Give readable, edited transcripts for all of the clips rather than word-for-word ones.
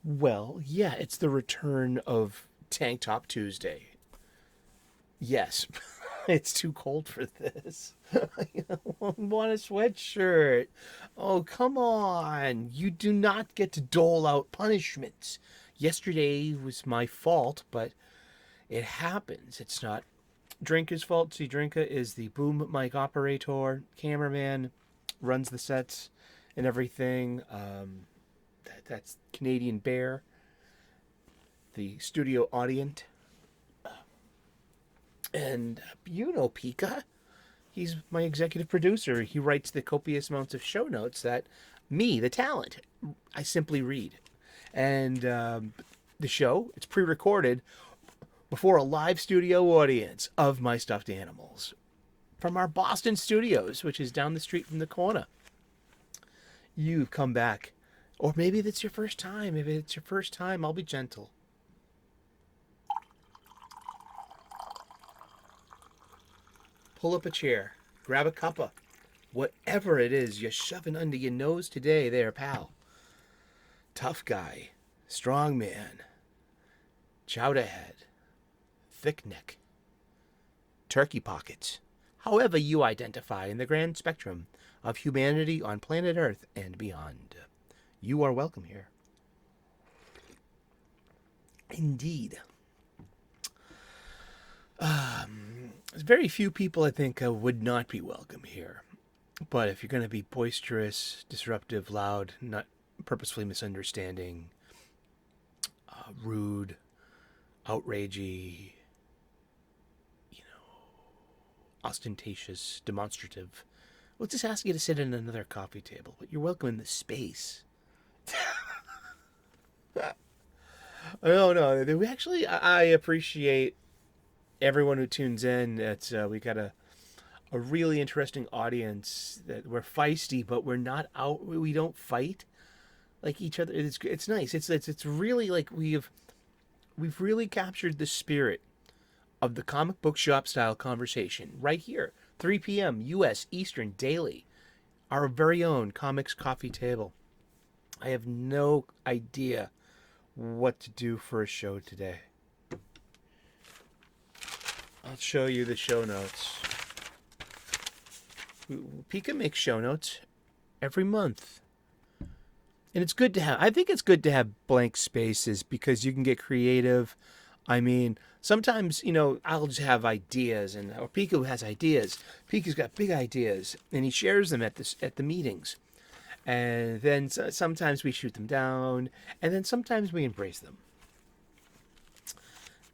Well, yeah, it's the return of Tank Top Tuesday. Yes, it's too cold for this. I want a sweatshirt. Oh, come on. You do not get to dole out punishments. Yesterday was my fault, but it happens. It's not Drinker's fault. See, Drinker is the boom mic operator, cameraman, runs the sets and everything. That's Canadian Bear, the studio audience. And you know Pika. He's my executive producer. He writes the copious amounts of show notes that me, the talent, I simply read. And the show, it's pre-recorded before a live studio audience of my stuffed animals from our Boston studios, which is down the street from the corner. You've come back. Or maybe it's your first time. If it's your first time, I'll be gentle. Pull up a chair. Grab a cuppa. Whatever it is you're shoving under your nose today there, pal. Tough guy. Strong man. Chowder head. Thick neck. Turkey pockets. However you identify in the grand spectrum of humanity on planet Earth and beyond. You are welcome here. Indeed. Very few people, I think, would not be welcome here. But if you're going to be boisterous, disruptive, loud, not purposefully misunderstanding, rude, outragey, ostentatious, demonstrative, we'll just ask you to sit at another coffee table. But you're welcome in the space. No. We actually, I appreciate everyone who tunes in. It's we got a really interesting audience. That we're feisty, but we're not out. We don't fight like each other. It's nice. It's really like we've really captured the spirit of the comic book shop style conversation right here, 3 p.m. U.S. Eastern daily. Our very own comics coffee table. I have no idea what to do for a show today. I'll show you the show notes. Pika makes show notes every month. And it's good to have, I think it's good to have blank spaces because you can get creative. I mean, sometimes, I'll just have ideas, or Pika has ideas. Pika's got big ideas, and he shares them at the meetings. And then sometimes we shoot them down, and then sometimes we embrace them.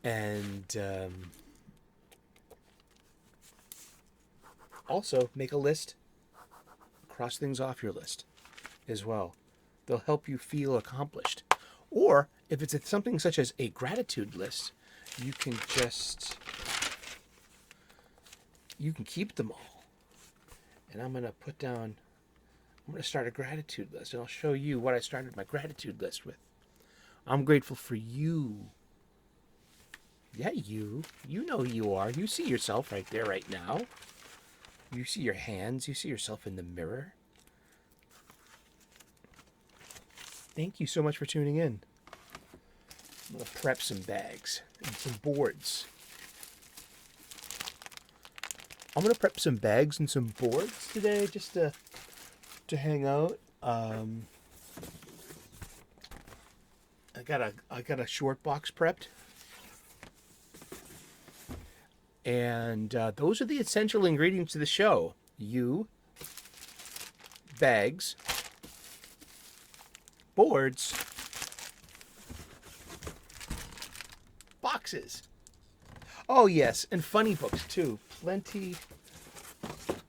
And also make a list, cross things off your list as well. They'll help you feel accomplished. Or if it's something such as a gratitude list, you can keep them all. And I'm going to start a gratitude list, and I'll show you what I started my gratitude list with. I'm grateful for you. Yeah, you. You know who you are. You see yourself right there, right now. You see your hands. You see yourself in the mirror. Thank you so much for tuning in. I'm going to prep some bags and some boards. I'm going to prep some bags and some boards today just to hang out. I got a short box prepped. And those are the essential ingredients of the show. Bags, boards, boxes. Oh, yes, and Funnybooks, too. Plenty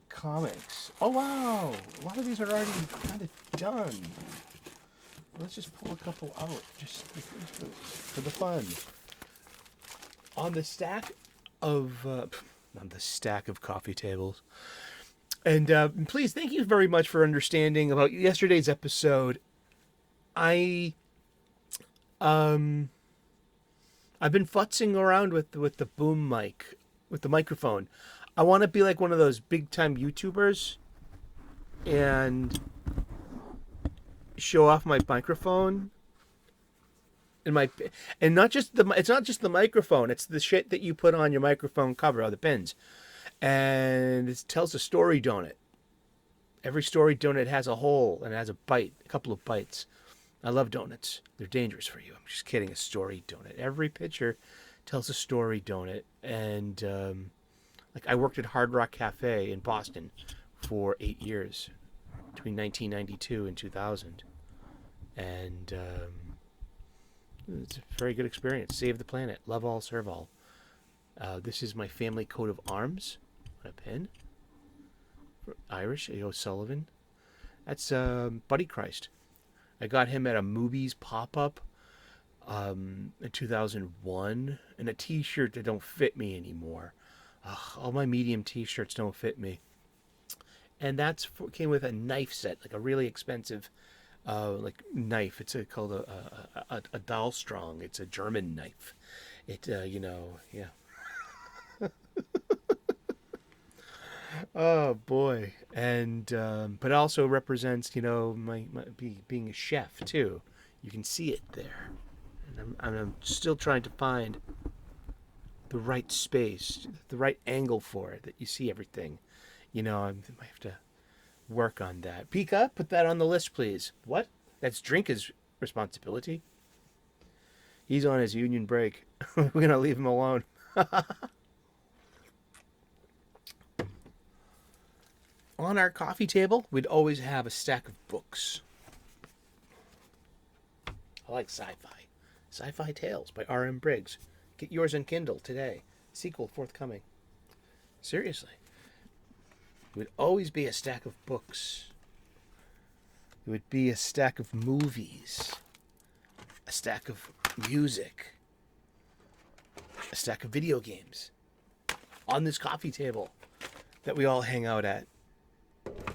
comics. Oh, wow. A lot of these are already kind of done. Let's just pull a couple out just for the fun. On the stack of coffee tables. And please, thank you very much for understanding about yesterday's episode. I've been futzing around with the boom mic, with the microphone. I want to be like one of those big time YouTubers and show off my microphone And not just it's not just the microphone. It's the shit that you put on your microphone cover, or the pins, and it tells a story donut. Every story donut has a hole and it has a couple of bites. I love donuts. They're dangerous for you. I'm just kidding. A story donut. Every picture tells a story donut. And like I worked at Hard Rock Cafe in Boston for 8 years, between 1992 and 2000. And it's a very good experience. Save the planet. Love all, serve all. This is my family coat of arms on a pin. Irish, A.O. Sullivan. That's Buddy Christ. I got him at a movies pop-up in 2001. And a t-shirt that don't fit me anymore. All my medium t-shirts don't fit me. And came with a knife set, like a really expensive like knife. It's called a Dahlstrong. It's a German knife. It, yeah. Oh boy. And but it also represents, my being a chef too. You can see it there. And I'm still trying to find the right space, the right angle for it, that you see everything. I might have to work on that. Pika, put that on the list, please. What? That's Drinker's responsibility. He's on his union break. We're going to leave him alone. On our coffee table, we'd always have a stack of books. I like sci-fi. Sci-Fi Tales by R.M. Briggs. Get yours on Kindle today. Sequel forthcoming. Seriously. It would always be a stack of books. It would be a stack of movies. A stack of music. A stack of video games. On this coffee table that we all hang out at.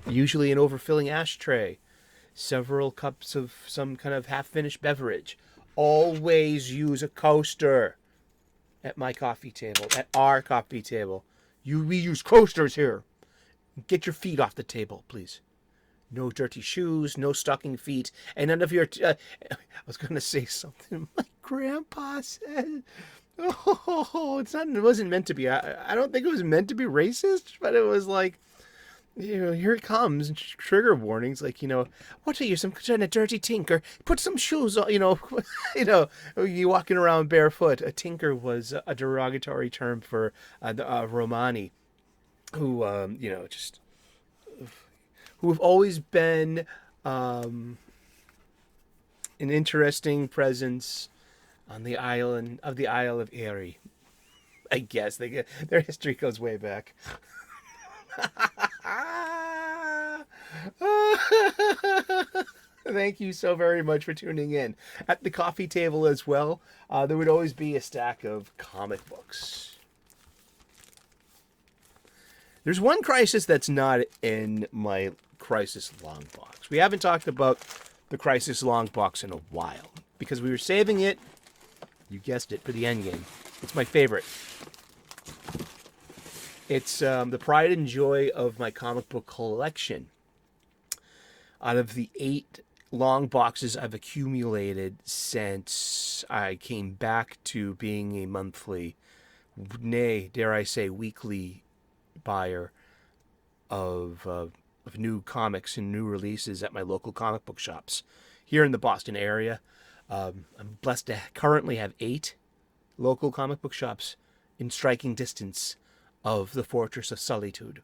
Usually an overfilling ashtray. Several cups of some kind of half-finished beverage. Always use a coaster at my coffee table. At our coffee table. We use coasters here. Get your feet off the table, please. No dirty shoes, no stocking feet, and none of your... I was going to say something my grandpa said. Oh, it wasn't meant to be. I don't think it was meant to be racist, but it was like, here it comes, trigger warnings, like, what are you, some kind of dirty tinker? Put some shoes on, you walking around barefoot. A tinker was a derogatory term for the Romani, who, who have always been an interesting presence on the island of the Isle of Erie. I guess their history goes way back. Thank you so very much for tuning in. At the coffee table as well, there would always be a stack of comic books. There's one crisis that's not in my crisis long box. We haven't talked about the crisis long box in a while because we were saving it, you guessed it, for the end game. It's my favorite. It's the pride and joy of my comic book collection. Out of the 8 long boxes I've accumulated since I came back to being a monthly, nay, dare I say, weekly buyer of new comics and new releases at my local comic book shops here in the Boston area. I'm blessed to currently have 8 local comic book shops in striking distance of the Fortress of Solitude.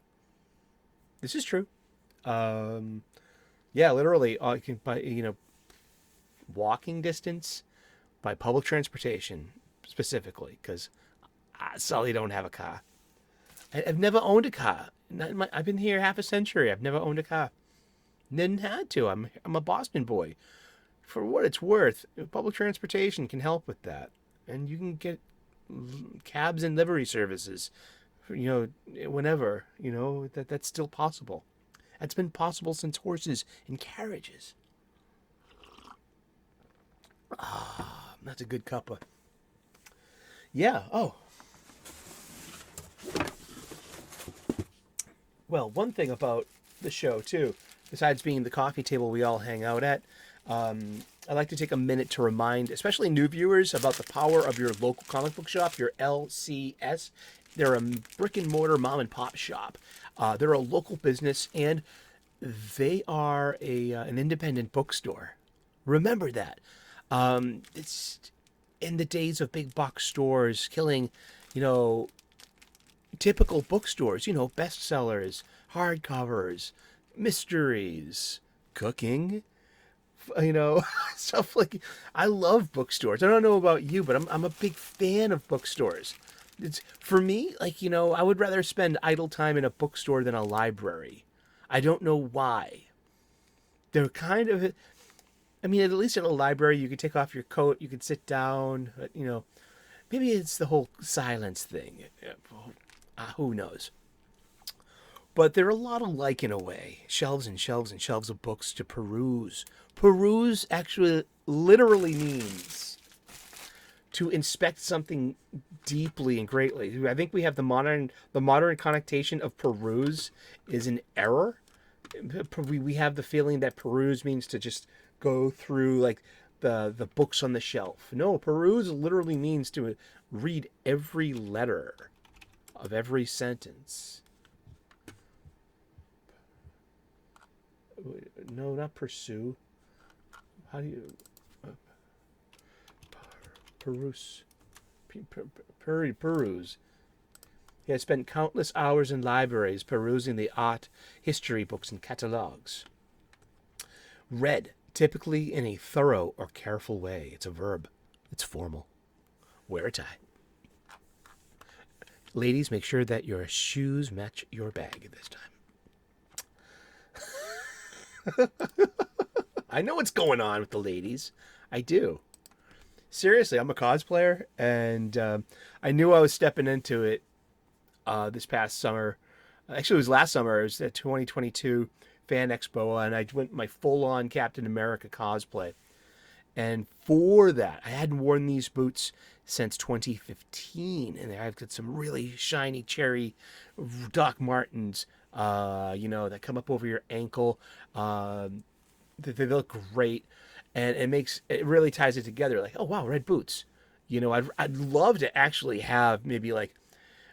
This is true. Yeah, literally, I can by walking distance, by public transportation specifically, because Sully don't have a car. I've never owned a car. I've been here half a century. I've never owned a car. Didn't have to. I'm a Boston boy. For what it's worth, public transportation can help with that, and you can get cabs and livery services. Whenever, that's still possible. That's been possible since horses and carriages. That's a good cuppa. Yeah, Well, one thing about the show, too, besides being the coffee table we all hang out at, I like to take a minute to remind, especially new viewers, about the power of your local comic book shop, your LCS. They're a brick and mortar mom and pop shop. They're a local business, and they are an independent bookstore. Remember that. It's in the days of big box stores killing, typical bookstores, bestsellers, hardcovers, mysteries, cooking, stuff like. I love bookstores. I don't know about you, but I'm a big fan of bookstores. It's for me, I would rather spend idle time in a bookstore than a library. I don't know why. They're kind of, at least at a library, you could take off your coat, you could sit down, but, maybe it's the whole silence thing. Who knows? But they're a lot alike in a way. Shelves and shelves and shelves of books to peruse. Peruse actually literally means to inspect something deeply and greatly. I think we have the modern connotation of peruse is an error. We have the feeling that peruse means to just go through like the books on the shelf. No, peruse literally means to read every letter of every sentence. No, not pursue. How do you peruse? Peruse. He has spent countless hours in libraries perusing the art, history books, and catalogs. Read, typically in a thorough or careful way. It's a verb. It's formal. Wear a tie. Ladies, make sure that your shoes match your bag this time. I know what's going on with the ladies. I do. Seriously, I'm a cosplayer, and I knew I was stepping into it this past summer. Actually, it was last summer. It was at 2022 Fan Expo, and I went my full-on Captain America cosplay. And for that, I hadn't worn these boots since 2015, and I've got some really shiny cherry Doc Martens, that come up over your ankle. They look great, and it really ties it together. Like, oh wow, red boots. I'd love to actually have maybe like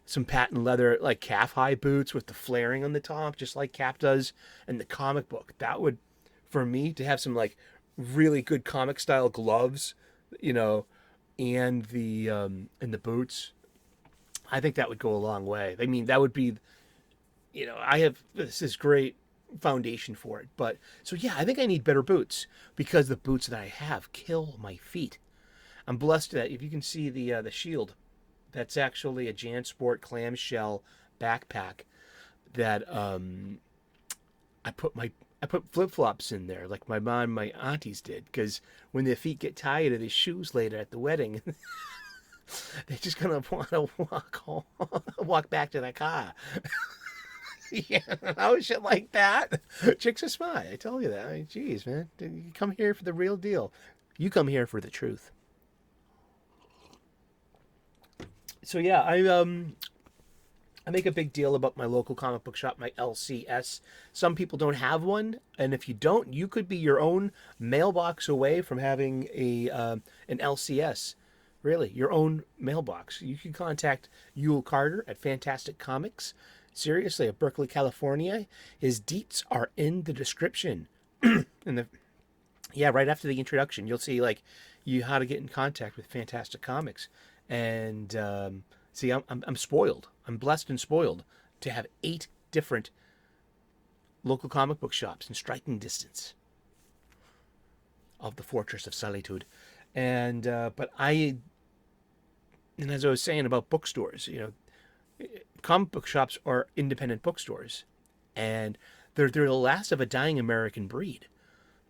some patent leather, like calf high boots with the flaring on the top, just like Cap does in the comic book. That would, for me, to have some like really good comic style gloves, and the boots. I think that would go a long way. That would be, I have this great foundation for it. But so yeah, I think I need better boots because the boots that I have kill my feet. I'm blessed that if you can see the shield, that's actually a JanSport clamshell backpack that I put flip-flops in there like my mom and my aunties did, because when their feet get tired of their shoes later at the wedding, they're just gonna want to walk back to their car. Yeah, shit like that. Chicks are smart. I tell you that. Geez, man, you come here for the real deal. You come here for the truth. So yeah, I make a big deal about my local comic book shop, my LCS. Some people don't have one, and if you don't, you could be your own mailbox away from having an LCS. Really, your own mailbox. You can contact Yule Carter at Fantastic Comics. Seriously, of Berkeley, California. His deets are in the description. Right after the introduction, you'll see how to get in contact with Fantastic Comics. And I'm spoiled. I'm blessed and spoiled to have 8 different local comic book shops in striking distance of the Fortress of Solitude. And as I was saying about bookstores, comic book shops are independent bookstores, and they're the last of a dying American breed.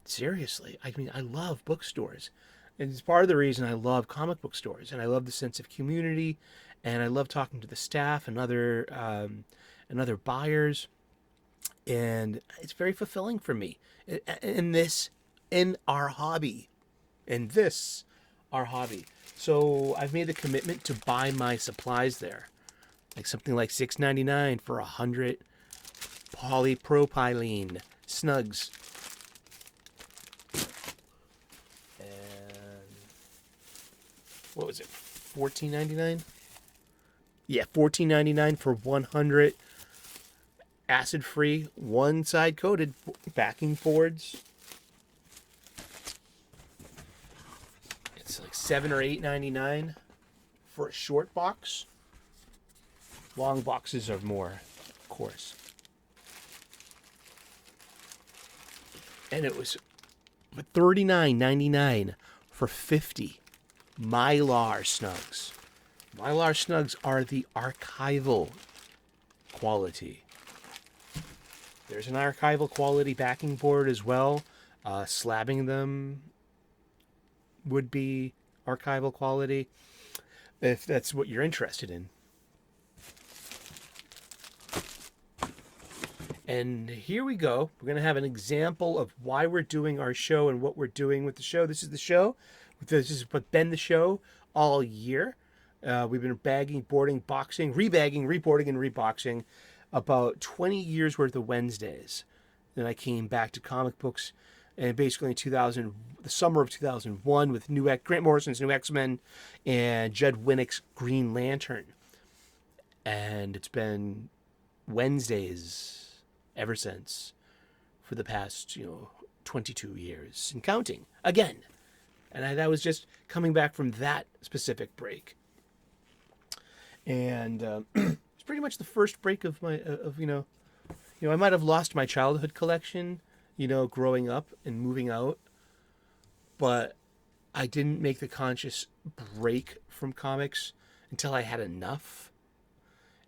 Seriously, I love bookstores. And it's part of the reason I love comic book stores, and I love the sense of community, and I love talking to the staff and other buyers, and it's very fulfilling for me in our hobby. So I've made the commitment to buy my supplies there, like something like $6.99 for 100 polypropylene snugs. what was it, $14.99? Yeah, $14.99 for 100 acid-free, one-side coated backing boards. It's like $7 or $8.99 for a short box. Long boxes are more, of course. And it was $39.99 for 50 Mylar Snugs. Mylar Snugs are the archival quality. There's an archival quality backing board as well. Slabbing them would be archival quality, if that's what you're interested in. And here we go. We're going to have an example of why we're doing our show and what we're doing with the show. This is the show. This is what's been the show all year. We've been bagging, boarding, boxing, rebagging, reboarding, and reboxing about 20 years worth of Wednesdays. Then I came back to comic books, and basically in the summer of 2001 with Grant Morrison's New X-Men and Judd Winnick's Green Lantern. And it's been Wednesdays ever since for the past, 22 years and counting again. And that was just coming back from that specific break. And it's pretty much the first break of my, I might have lost my childhood collection, growing up and moving out, but I didn't make the conscious break from comics until I had enough.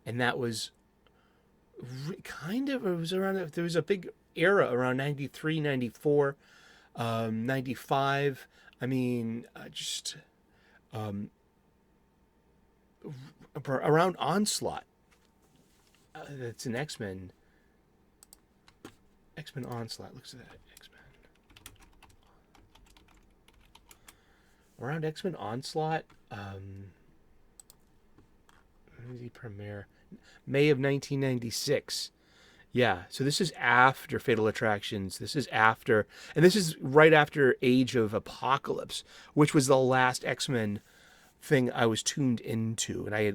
And that was it was around, there was a big era around 93, 94, 95. I mean, around Onslaught. That's an X-Men. X-Men Onslaught. Looks at that. X-Men. Around X-Men Onslaught. When did he premiere? May of 1996. Yeah, so this is after Fatal Attractions. This is after, and this is right after Age of Apocalypse, which was the last X-Men thing I was tuned into. And I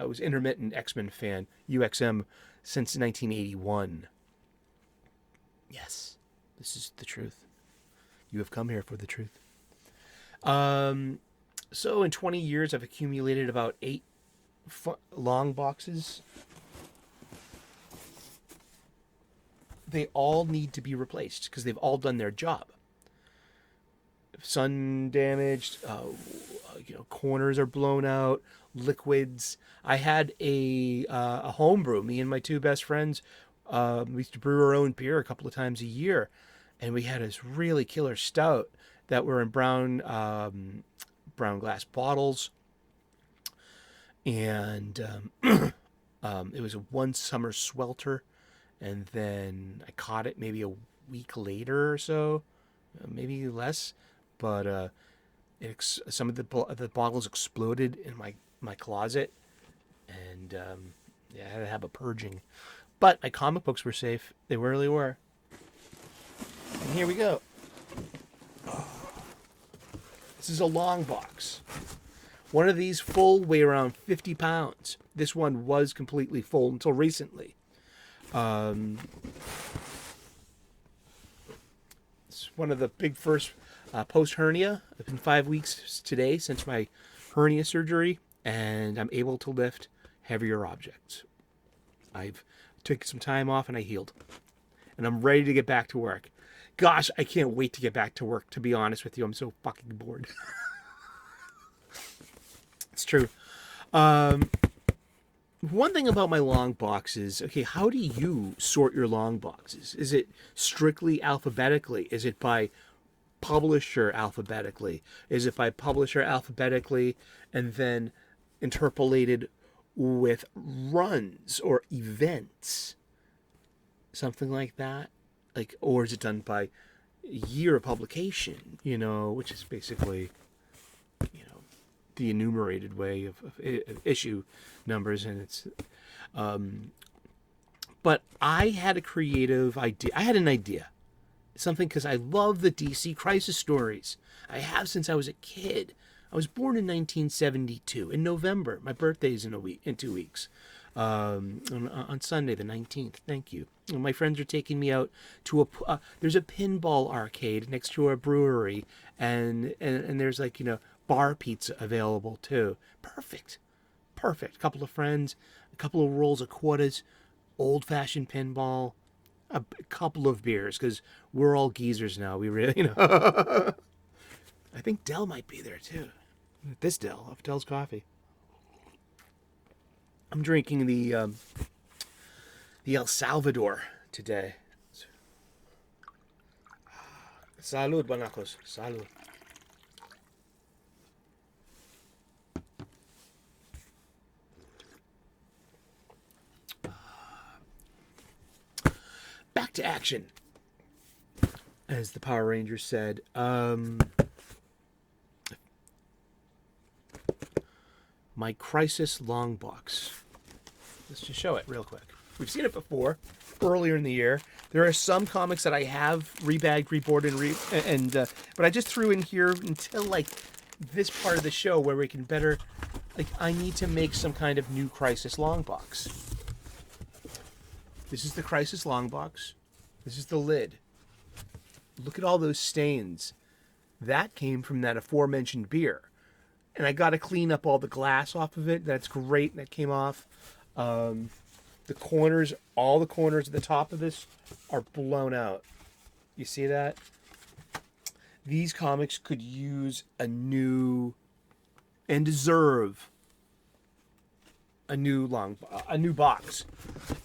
was intermittent X-Men fan, UXM, since 1981. Yes, this is the truth. You have come here for the truth. So in 20 years, I've accumulated about 8 long boxes. They all need to be replaced because they've all done their job. Sun damaged, corners are blown out, liquids. I had a homebrew. Me and my two best friends, we used to brew our own beer a couple of times a year, and we had this really killer stout that were in brown glass bottles. And it was a one summer swelter, and then I caught it maybe a week later or so, maybe less. But some of the bottles exploded in my closet, and I had to have a purging. But my comic books were safe; they really were. And here we go. This is a long box. One of these full weigh around 50 pounds. This one was completely full until recently. It's one of the big first post-hernia. It's been 5 weeks today since my hernia surgery, and I'm able to lift heavier objects. I've taken some time off and I healed. And I'm ready to get back to work. Gosh, I can't wait to get back to work, to be honest with you. I'm so fucking bored. It's true. One thing about my long boxes, okay, how do you sort your long boxes? Is it strictly alphabetically? Is it by publisher alphabetically? Is it by publisher alphabetically and then interpolated with runs or events? Something like that? Or is it done by year of publication, which is basically, the enumerated way of issue numbers, and it's but I had a creative idea. I had an idea, something, because I love the DC crisis stories. I have since I was a kid. I was born in 1972 in November. My birthday's in 2 weeks. On Sunday the 19th. Thank you. And my friends are taking me out to there's a pinball arcade next to a brewery, and there's like, bar pizza available too. Perfect. A couple of friends, a couple of rolls of quarters, old-fashioned pinball, a couple of beers, because we're all geezers now. We really, I think Dell might be there too. This Dell, of Dell's Coffee. I'm drinking the El Salvador today. Salud, banacos. Salud. Back to action, as the Power Rangers said. My Crisis long box. Let's just show it real quick. We've seen it before, earlier in the year. There are some comics that I have rebagged, reboarded, but I just threw in here until like this part of the show where we can better, like, I need to make some kind of new Crisis long box. This is the Crisis long box. This is the lid. Look at all those stains. That came from that aforementioned beer. And I got to clean up all the glass off of it. That's great. That came off. The corners, all the corners at the top of this are blown out. You see that? These comics could use a new and deserve a new box.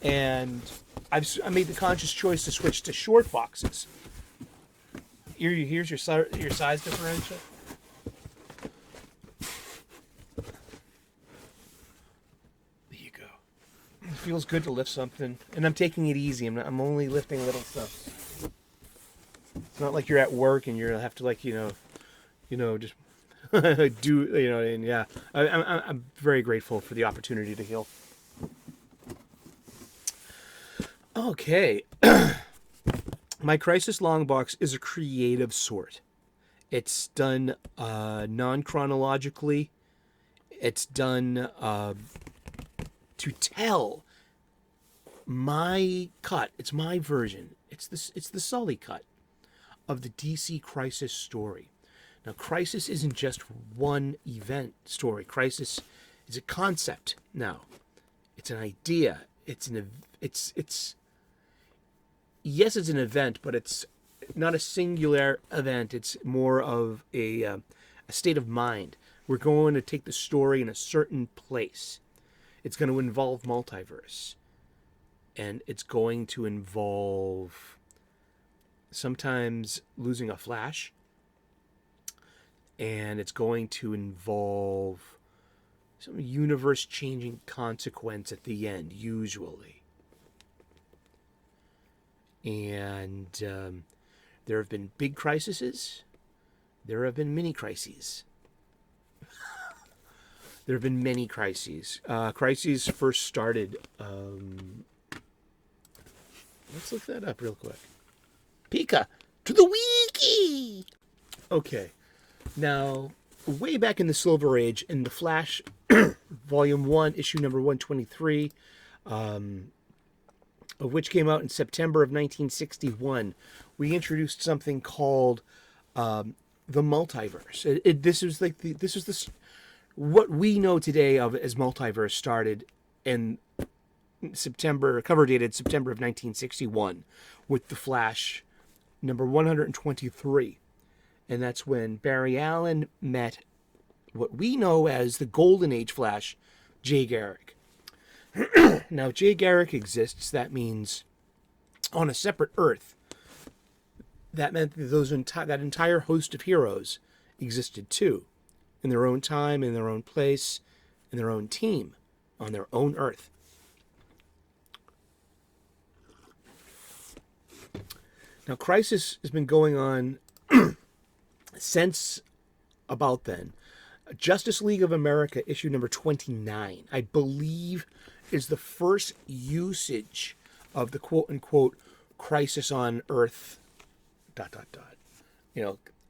And I made the conscious choice to switch to short boxes. Here's your size differential. Feels good to lift something, and I'm taking it easy. I'm only lifting little stuff. It's not like you're at work and you have to, like, just do, and yeah. I'm very grateful for the opportunity to heal. Okay. My Crisis long box is a creative sort. It's done non-chronologically. It's done to tell my cut. It's my version. It's the Sully cut of the DC Crisis story. Now, Crisis isn't just one event story. Crisis is a concept now. It's an idea. It's an event, but it's not a singular event. It's more of a state of mind. We're going to take the story in a certain place. It's going to involve multiverse. And it's going to involve sometimes losing a Flash. And it's going to involve some universe-changing consequence at the end, usually. And there have been big crises. There have been mini crises. There have been many crises. Crises first started... let's look that up real quick. Pika to the wiki! Okay. Now, way back in the Silver Age, in the Flash, Volume 1, issue number 123, of which came out in September of 1961, we introduced something called the multiverse. This was what we know today of as multiverse started in September, cover dated September of 1961, with the Flash number 123. And that's when Barry Allen met what we know as the Golden Age Flash, Jay Garrick. Now, Jay Garrick exists. That means on a separate Earth. That meant that that entire host of heroes existed too, in their own time, in their own place, in their own team, on their own Earth. Now, Crisis has been going on since about then. Justice League of America, issue number 29, I believe, is the first usage of the quote-unquote crisis on Earth, ...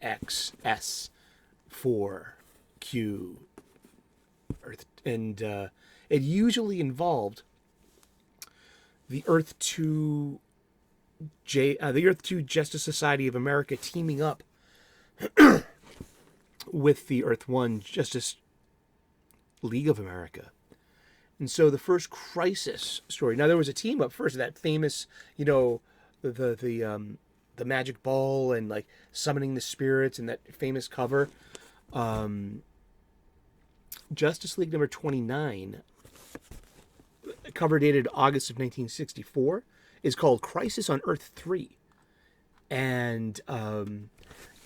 X, S, 4, Hue, Earth, and it usually involved the Earth 2 the Earth 2 Justice Society of America teaming up with the Earth 1 Justice League of America. And so the first Crisis story. Now there was a team up first, that famous, the magic ball and like summoning the spirits and that famous cover. Justice League number 29, cover dated August of 1964, is called Crisis on Earth 3. And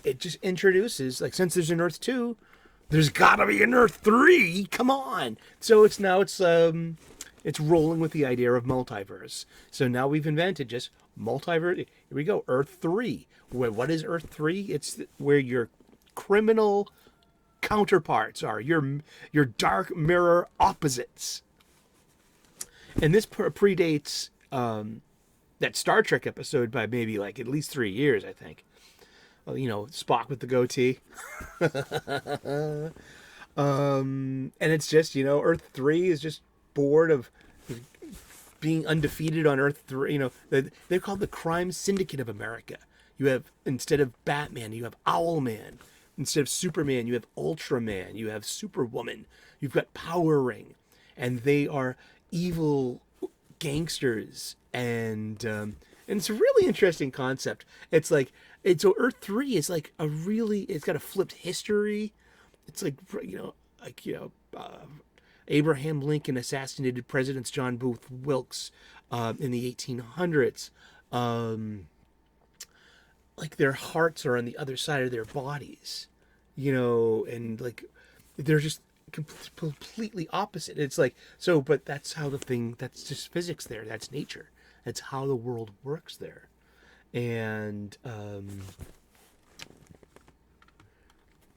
it just introduces, like, since there's an Earth 2, there's gotta be an Earth 3. Come on. So it's rolling with the idea of multiverse. So now we've invented just multiverse. Here we go, Earth 3. What is Earth 3? It's where your criminal counterparts are, your dark mirror opposites. And this predates that Star Trek episode by maybe like at least 3 years, I think. Spock with the goatee. And it's just, Earth 3 is just bored of being undefeated on Earth 3. They're called the Crime Syndicate of America. You have, instead of Batman, you have Owlman. Instead of Superman, you have Ultraman. You have Superwoman. You've got Power Ring. And they are evil gangsters. And it's a really interesting concept. So Earth 3 is like it's got a flipped history. It's like, Abraham Lincoln assassinated Presidents John Booth Wilkes in the 1800s. Like their hearts are on the other side of their bodies, and like they're just completely opposite. It's like, so, but that's that's just physics there. That's nature. That's how the world works there. And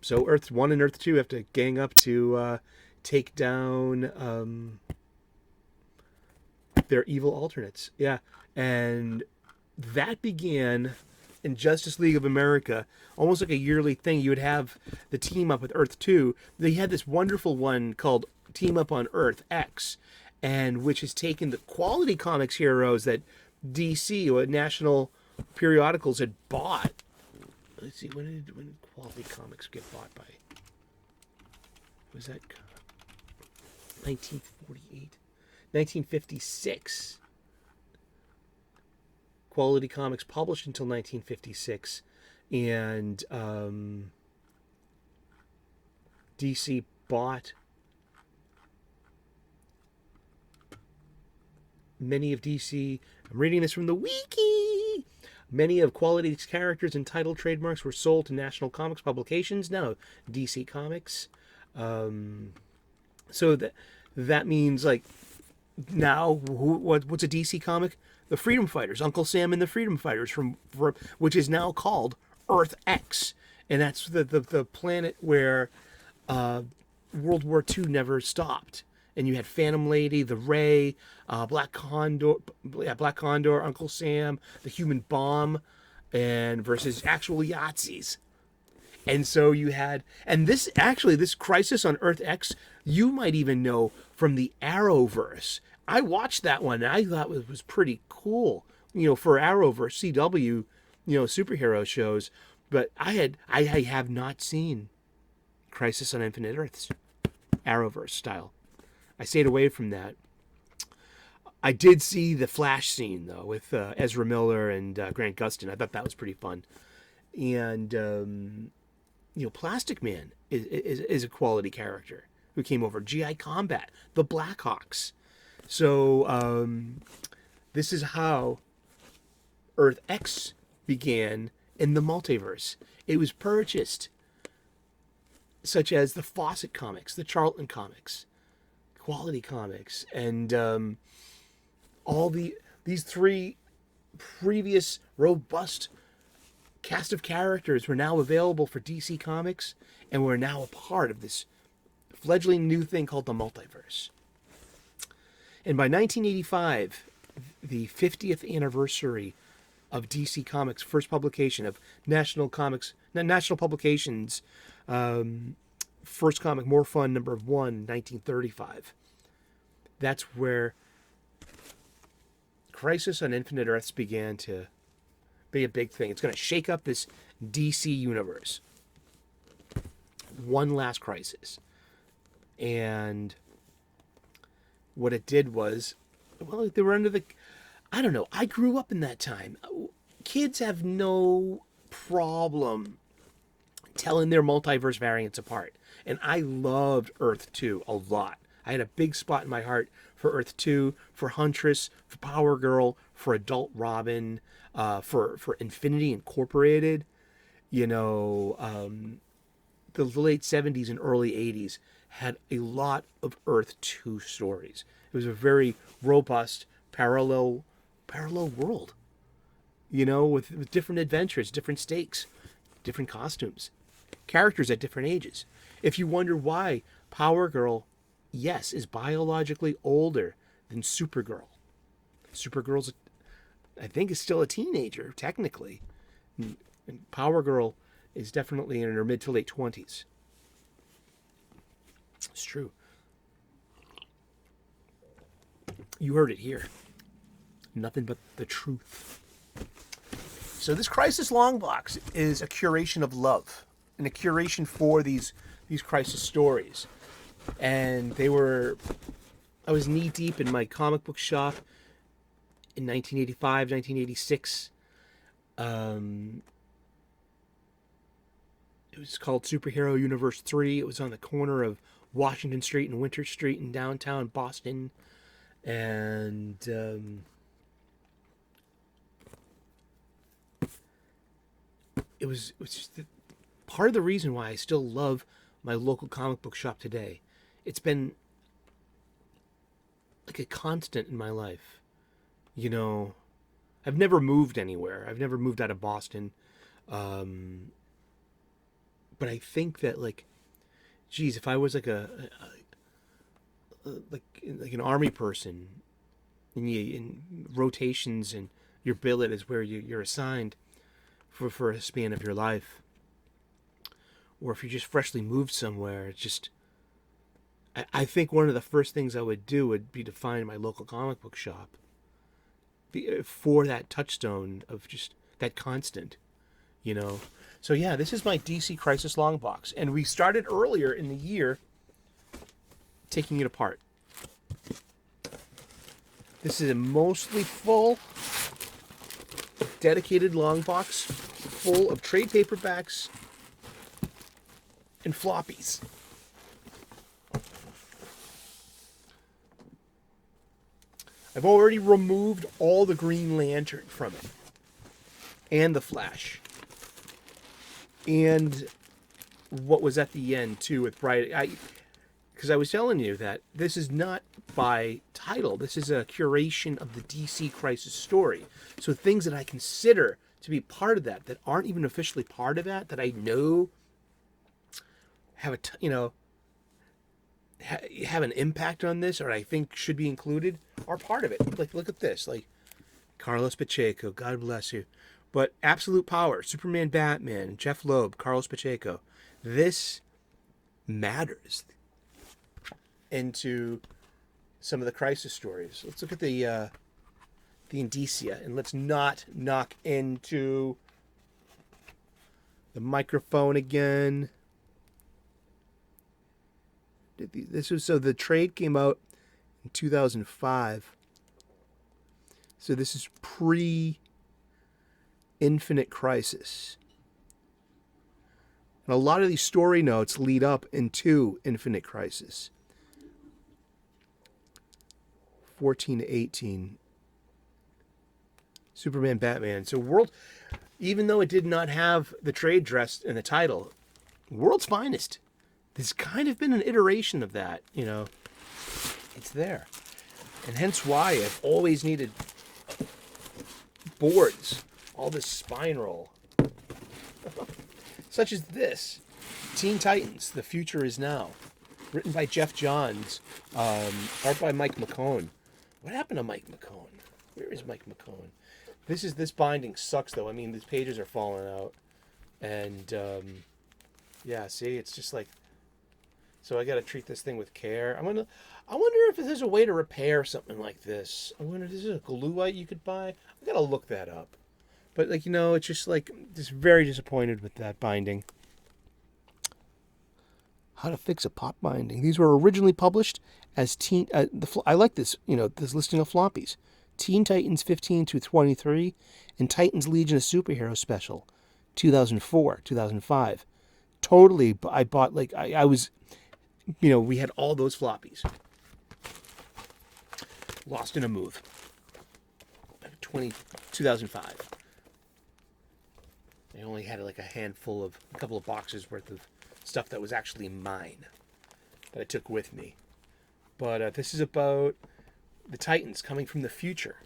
so Earth 1 and Earth 2 have to gang up to take down their evil alternates. Yeah. And that began in Justice League of America, almost like a yearly thing. You would have the team up with Earth 2. They had this wonderful one called Team Up on Earth X, and which has taken the quality comics heroes that DC or National Periodicals had bought. Let's see, when did Quality Comics get bought by? Was that 1948? 1956. Quality Comics published until 1956, and DC bought many of DC. I'm reading this from the wiki. Many of Quality's characters and title trademarks were sold to National Comics publications, now DC Comics. So that means, like, now what's a DC comic? The Freedom Fighters, Uncle Sam and the Freedom Fighters, from which is now called Earth X, and that's the planet where World War II never stopped. And you had Phantom Lady, the Ray, Black Condor, Uncle Sam, the Human Bomb, and versus actual Yahtzees. And so you had, and this Crisis on Earth X, you might even know from the Arrowverse. I watched that one, and I thought it was pretty cool, for Arrowverse, CW, superhero shows. But I have not seen Crisis on Infinite Earths, Arrowverse style. I stayed away from that. I did see the Flash scene, though, with Ezra Miller and Grant Gustin. I thought that was pretty fun. And, Plastic Man is a quality character who came over. GI Combat, the Blackhawks. So this is how Earth X began in the multiverse. It was purchased, such as the Fawcett comics, the Charlton comics, Quality Comics, and all these three previous robust cast of characters were now available for DC Comics, and we're now a part of this fledgling new thing called the multiverse. And by 1985, the 50th anniversary of DC Comics' first publication of National Publications' First comic, More Fun, number 1, 1935. That's where Crisis on Infinite Earths began to be a big thing. It's going to shake up this DC universe. One last crisis. And what it did was, well, they were under the, I don't know, I grew up in that time. Kids have no problem telling their multiverse variants apart. And I loved Earth 2 a lot. I had a big spot in my heart for Earth 2, for Huntress, for Power Girl, for Adult Robin, for Infinity Incorporated. You know, the late 70s and early 80s had a lot of Earth 2 stories. It was a very robust parallel world, you know, with different adventures, different stakes, different costumes, characters at different ages. If you wonder why Power Girl, yes, is biologically older than Supergirl. Supergirl's, I think, is still a teenager, technically. And Power Girl is definitely in her mid to late 20s. It's true. You heard it here. Nothing but the truth. So this Crisis Long Box is a curation of love and a curation for these Crisis stories. And I was knee deep in my comic book shop in 1985, 1986. It was called Superhero Universe 3. It was on the corner of Washington Street and Winter Street in downtown Boston. And it was just part of the reason why I still love my local comic book shop today. It's been like a constant in my life. You know, I've never moved anywhere. I've never moved out of Boston. But I think that, like, geez, if I was like like an army person, and in rotations, and your billet is where you're assigned for a span of your life, or if you just freshly moved somewhere, it's just, I think one of the first things I would do would be to find my local comic book shop for that touchstone of just that constant, you know. So yeah, this is my DC Crisis Long Box, and we started earlier in the year taking it apart. This is a mostly full, dedicated long box full of trade paperbacks and floppies. I've already removed all the Green Lantern from it, and the Flash, and what was at the end too with Bright. Because I was telling you that this is not by title. This is a curation of the DC Crisis story. So things that I consider to be part of that aren't even officially part of that I know have have an impact on this, or I think should be included, are part of it. Like, look at this. Like, Carlos Pacheco, God bless you. But Absolute Power, Superman, Batman, Jeff Loeb, Carlos Pacheco. This matters into some of the Crisis stories. Let's look at the indicia, and let's not knock into the microphone again. This was, so the trade came out in 2005. So this is pre-Infinite Crisis. And a lot of these story notes lead up into Infinite Crisis. 14 to 18. Superman, Batman. So World, even though it did not have the trade dress in the title, World's Finest. There's kind of been an iteration of that, you know. It's there. And hence why I've always needed boards. All this spine roll. Such as this. Teen Titans, The Future Is Now. Written by Jeff Johns. Art by Mike McKone. What happened to Mike McKone? Where is Mike McKone? This binding sucks, though. I mean, these pages are falling out. And, yeah, see, it's just like So I got to treat this thing with care. I wonder if there's a way to repair something like this. I wonder if there's a glue you could buy. I got to look that up. But like, it's just like, just very disappointed with that binding. How to fix a pop binding. These were originally published as teen. I like this. This listing of floppies: Teen Titans 15 to 23, and Titans Legion of Superheroes Special, 2004, 2005. Totally, I bought like I was, we had all those floppies. Lost in a move. 2005. I only had like a couple of boxes worth of stuff that was actually mine that I took with me. But this is about the Titans coming from the future.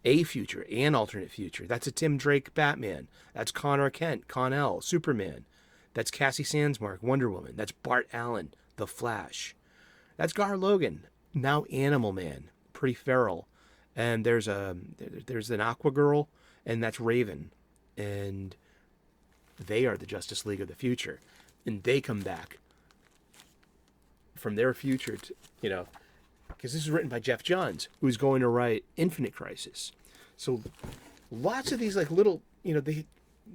A future, an alternate future. That's a Tim Drake Batman. That's Connor Kent, Con-El, Superman. That's Cassie Sandsmark, Wonder Woman. That's Bart Allen, The Flash. That's Gar Logan, now Animal Man, pretty feral. And there's an Aqua Girl, and that's Raven. And they are the Justice League of the future. And they come back from their future to, because this is written by Jeff Johns, who's going to write Infinite Crisis. So lots of these like little, the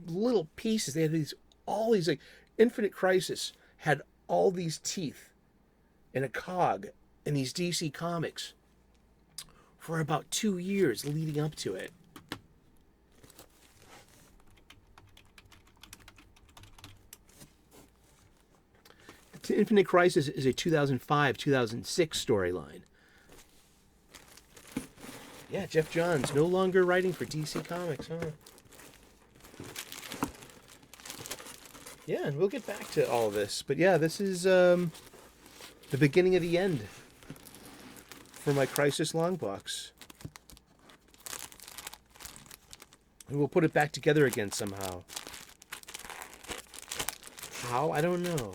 little pieces, they had all these like Infinite Crisis had all these teeth and a cog in these DC comics for about 2 years leading up to it. Infinite Crisis is a 2005-2006 storyline. Yeah, Jeff Johns no longer writing for DC Comics, huh? Yeah, and we'll get back to all of this. But yeah, this is the beginning of the end for my Crisis long box. And we'll put it back together again somehow. How? I don't know.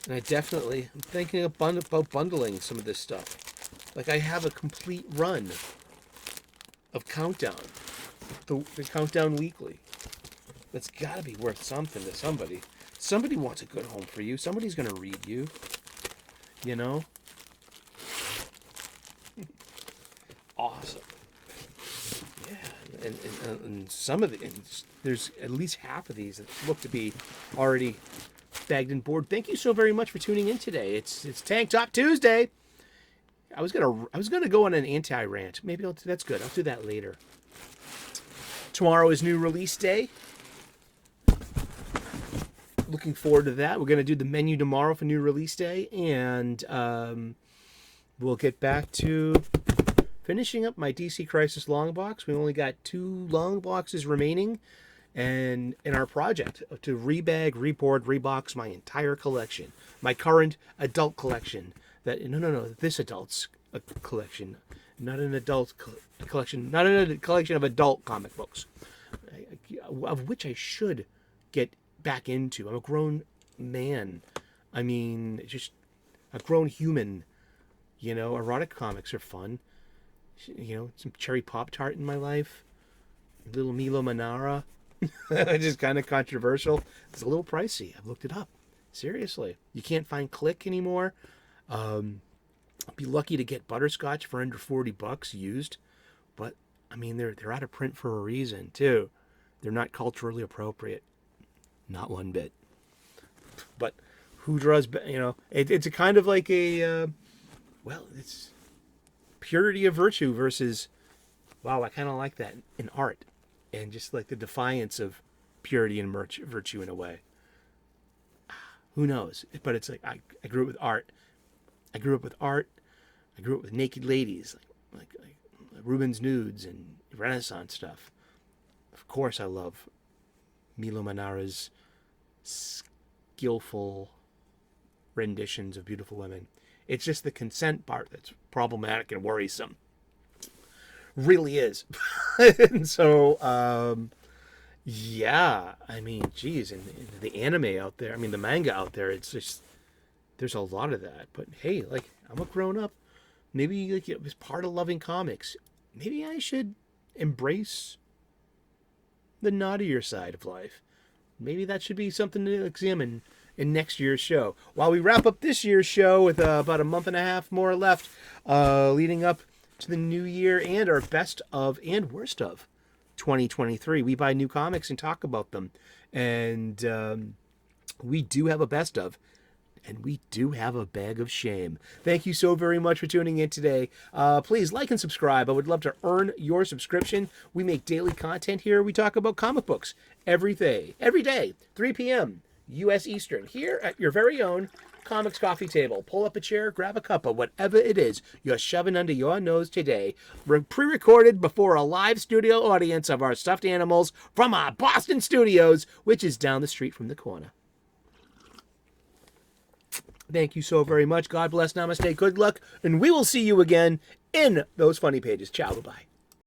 And I'm thinking about bundling some of this stuff. Like I have a complete run of Countdown, the Countdown Weekly. That's got to be worth something to somebody. Somebody wants a good home for you. Somebody's going to read you. Awesome. Yeah, and some of there's at least half of these that look to be already bagged and board. Thank you so very much for tuning in today. It's Tank Top Tuesday. I was gonna go on an anti-rant. Maybe that's good. I'll do that later. Tomorrow is new release day. Looking forward to that. We're gonna do the menu tomorrow for new release day, and we'll get back to finishing up my DC Crisis long box. We only got 2 long boxes remaining, and in our project to rebag, reboard, rebox my entire collection, my current adult collection. This adult's collection, not an adult collection, not a collection of adult comic books, of which I should get back into. I'm a grown man. I mean, just a grown human. Erotic comics are fun. Some cherry Pop-Tart in my life. Little Milo Manara. Just kind of controversial. It's a little pricey. I've looked it up. Seriously. You can't find Click anymore. I'll be lucky to get Butterscotch for under $40 used. But, I mean, they're out of print for a reason, too. They're not culturally appropriate. Not one bit. But who draws, it's a kind of like a, it's purity of virtue versus, wow, I kind of like that in art. And just like the defiance of purity and virtue in a way. Who knows? But it's like, I grew up with art. I grew up with art. I grew up with naked ladies, like Rubens nudes and Renaissance stuff. Of course I love Milo Manara's skillful renditions of beautiful women. It's just the consent part that's problematic and worrisome. Really is. And so, yeah, I mean, geez, and the anime out there, I mean, the manga out there, it's just, there's a lot of that. But hey, like, I'm a grown up. Maybe like it was part of loving comics. Maybe I should embrace the naughtier side of life. Maybe that should be something to examine in next year's show. While we wrap up this year's show with about a month and a half more left, leading up to the new year and our best of and worst of 2023. We buy new comics and talk about them. And we do have a best of. And we do have a bag of shame. Thank you so very much for tuning in today. Please like and subscribe. I would love to earn your subscription. We make daily content here. We talk about comic books every day, 3 p.m. U.S. Eastern, here at your very own Comics Coffee Table. Pull up a chair, grab a cuppa, whatever it is you're shoving under your nose today. Pre-recorded before a live studio audience of our stuffed animals from our Boston studios, which is down the street from the corner. Thank you so very much. God bless. Namaste. Good luck. And we will see you again in those funny pages. Ciao. Bye-bye.